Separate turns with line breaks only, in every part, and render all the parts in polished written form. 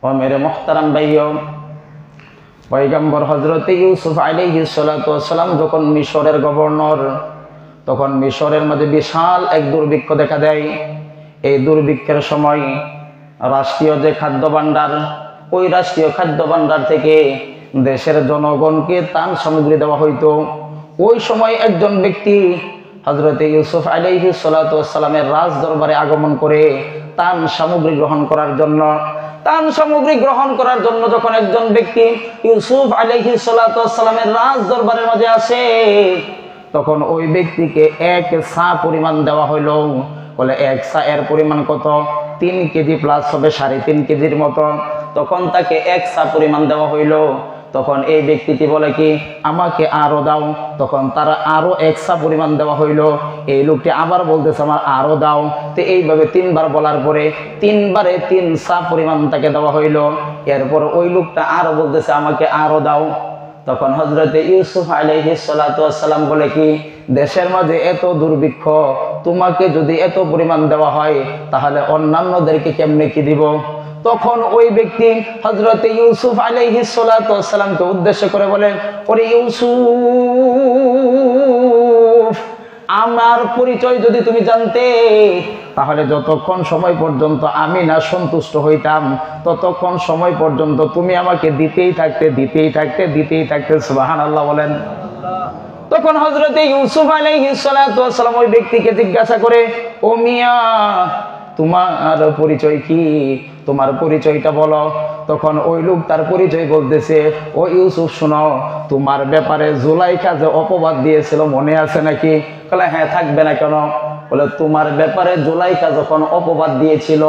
ও মেরে মোহতারাম ভাইও, পয়গম্বর হযরত ইউসুফ আলাইহিস সালাতু ওয়াস সালাম যখন মিশরের গভর্নর, তখন মিশরের মধ্যে বিশাল এক দুর্ভিক্ষ দেখা দেয়। এই দুর্ভিক্ষের সময় রাষ্ট্রীয় যে খাদ্য ভাণ্ডার, ওই রাষ্ট্রীয় খাদ্য ভাণ্ডার থেকে দেশের জনগণকে ত্রাণ সামগ্রী দেওয়া হইতো। ওই সময় একজন ব্যক্তি হযরত ইউসুফ আলাইহিস সালাতু ওয়াস সালামের রাজ দরবারে আগমন করে ত্রাণ সামগ্রী গ্রহণ করার জন্য যখন একজন ব্যক্তি ইউসুফ আলাইহিস সালাতু ওয়াস সালামের রাজ দরবারের মাঝে আসে, তখন ওই ব্যক্তিকে এক সা পরিমাণ দেওয়া হইল। বলে এক সা এর পরিমাণ কত? 3 কেজি প্লাস হবে 3.5 কেজির মতো। তখন তাকে এক সা পরিমাণ দেওয়া হইল। তখন এই ব্যক্তিটি বলে কি, আমাকে আরো দাও। তখন তারা আরো এক সা পরিমাণ দেওয়া হইল। এই লোকটি আবার বলতেছে আমার আরো দাও। তো এইভাবে 3 বার বলার পরে 3 বারে 3 সা পরিমাণ তাকে দেওয়া হইল। এরপর ওই লোকটা আরো বলতেছে আমাকে আরো দাও। তখন হযরত ইউসুফ আলাইহিস সালাতু ওয়াস সালাম বলে কি, দেশের মাঝে এত দুর্ভিক্ষ, তোমাকে যদি এত পরিমাণ দেওয়া হয় তাহলে অন্যান্যদেরকে কেমনে কি দিব? তখন ওই ব্যক্তি হযরত ইউসুফ আলাইহিস সালাতু ওয়াস সালামকে উদ্দেশ্য করে বলে, ওরে ইউসুফ, আমার পরিচয় যদি তুমি জানতে, তাহলে যতক্ষণ সময় পর্যন্ত আমি না সন্তুষ্ট হইতাম, ততক্ষণ সময় পর্যন্ত তুমি আমাকে দিতেই থাকতে। সুবহানাল্লাহ বলেন। তখন হযরত ইউসুফ আলাইহিস সালাতু ওয়াস সালাম ওই ব্যক্তিকে জিজ্ঞাসা করে, ও মিয়া, তোমার পরিচয় কি? তোমার পরিচয়টা বলো। তখন ওই লোক তার পরিচয় বলতেছে, ও ইউসুফ শোনো, তোমার ব্যাপারে জুলাইখা যে অপবাদ দিয়েছিল মনে আছে নাকি? বলে হ্যাঁ, থাকবে না কেন? বলে তোমার ব্যাপারে জুলাইখা যখন অপবাদ দিয়েছিল,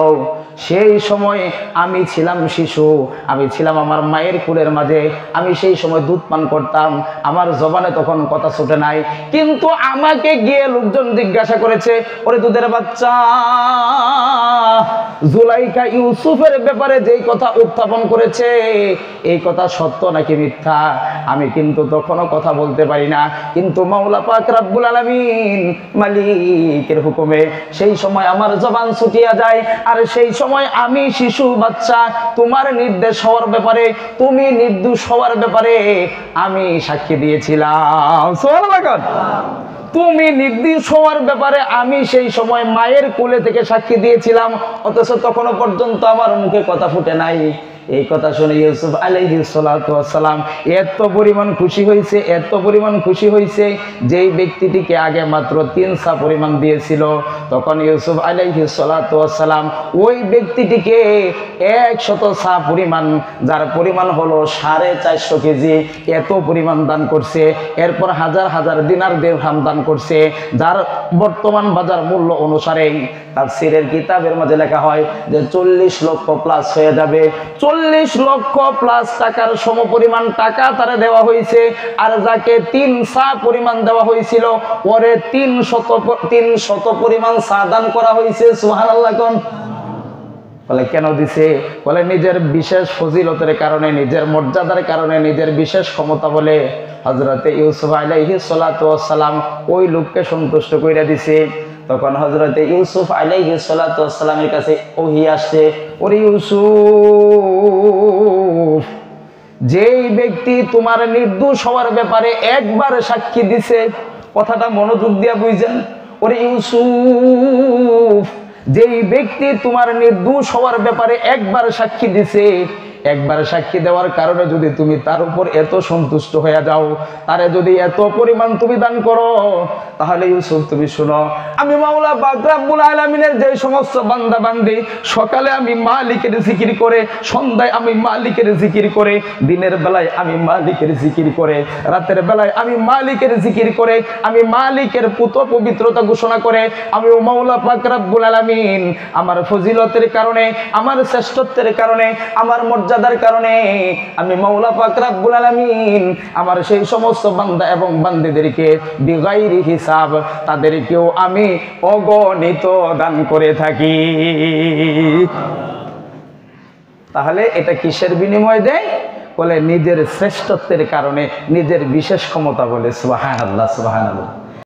সেই সময় আমি ছিলাম শিশু, আমি ছিলাম আমার মায়ের কোলের মাঝে, আমি সেই সময় দুধ পান করতাম, আমার জবানে তখন কথা ছুটে নাই। কিন্তু আমাকে গিয়ে লোকজন জিজ্ঞাসা করেছে, ওরে দুধের বাচ্চা, জুলাইখা ইউসুফের ব্যাপারে যেই কথা উত্থাপন করেছে, এই কথা সত্য নাকি মিথ্যা? আমি কিন্তু তখনও কথা বলতে পারি না, কিন্তু মাওলা পাক রব্বুল আলামিন মালিকের হুকুমে সেই সময় আমার জবান ছুটিয়া যায়। আর সেই সময় আমি শিশু বাচ্চা, তোমার নির্দেশ হওয়ার ব্যাপারে, তুমি নির্দোষ হওয়ার ব্যাপারে আমি সাক্ষী দিয়েছিলাম। সুবহানাল্লাহ। তুমি নির্দোষ হওয়ার ব্যাপারে আমি সেই সময় মায়ের কোলে থেকে সাক্ষী দিয়েছিলাম, অথচ তখনও পর্যন্ত আমার মুখে কথা ফুটে নাই। এই কথা শুনে ইউসুফ আলাইহিস সালাতু ওয়াস সালাম এত পরিমাণ খুশি হয়েছে, যেই ব্যক্তিটিকে আগে মাত্র 3 সা পরিমাণ দিয়েছিল, তখন ইউসুফ আলাইহিস সালাতু ওয়াস সালাম ওই ব্যক্তিটিকে 100 সা পরিমাণ, যার পরিমাণ হলো 450 কেজি, এত পরিমাণ দান করছে। এরপর হাজার হাজার দিনার দিরহাম দান করছে, যার বর্তমান বাজার মূল্য অনুসারে তাফসীরের কিতাবের মধ্যে লেখা হয় যে 40 লক্ষ প্লাস হয়ে যাবে। 40 লক্ষ প্লাস টাকার সমপরিমাণ টাকা তারা দেওয়া হয়েছে। আর যাকে 3 সা পরিমাণ দেওয়া হয়েছিল, পরে 300 পরিমাণ সা দান করা হয়েছে। সুবহানাল্লাহ। বলে কেন দিছে? বলে নিজের বিশেষ ফজিলতের কারণে, নিজের মর্যাদার কারণে, নিজের বিশেষ ক্ষমতা বলে হযরতে ইউসুফ আলাইহিস সালাতু ওয়াস সালাম ওই লোককে সন্তুষ্ট কইরা দিছে। তখন হযরতে ইউসুফ আলাইহিস সালাতু ওয়াস সালামের কাছে ওহী আসছে, ওরে ইউসুফ, যেই ব্যক্তি তোমার নির্দোষ হওয়ার ব্যাপারে একবার সাক্ষী দিছে, কথাটা মনোযোগ দিয়া বুঝেন, ওরে ইউসুফ, যেই ব্যক্তি তোমার নির্দোষ হওয়ার ব্যাপারে একবার সাক্ষী দিছে, একবার সাক্ষী দেওয়ার কারণে যদি তুমি তার উপর এত সন্তুষ্ট হয়ে যাও, তারে যদি এত পরিমাণ তুমি দান করো, তাহলে ইউসুফ তুমি শুনো, আমি মাওলা পাক রব্বুল আলামিনের যে সমস্ত বান্দা বান্দি সকালে আমি মালিকের জিকির করে, সন্ধ্যায় আমি মালিকের জিকির করে, দিনের বেলায় আমি মালিকের জিকির করে, রাতের বেলায় আমি মালিকের জিকির করে, আমি মালিকের পুত পবিত্রতা ঘোষণা করে, আমি মাওলা পাক রব্বুল আলামিন আমার ফজিলতের কারণে, আমার শ্রেষ্ঠত্বের কারণে, আমার মর্যাদার কারণে আমি মাওলা পাক রব্বুল আলামিন আমার সেই সমস্ত বান্দা এবং বান্দীদেরকে বিগাইরি হিসাব, তাদেরকেও আমি অগণিত দান করে থাকি। তাহলে এটা কিসের বিনিময় দেয়? বলে নিজের শ্রেষ্ঠত্বের কারণে, নিজের বিশেষ ক্ষমতা বলে। সুবহানাল্লাহ, সুবহানাল্লাহ।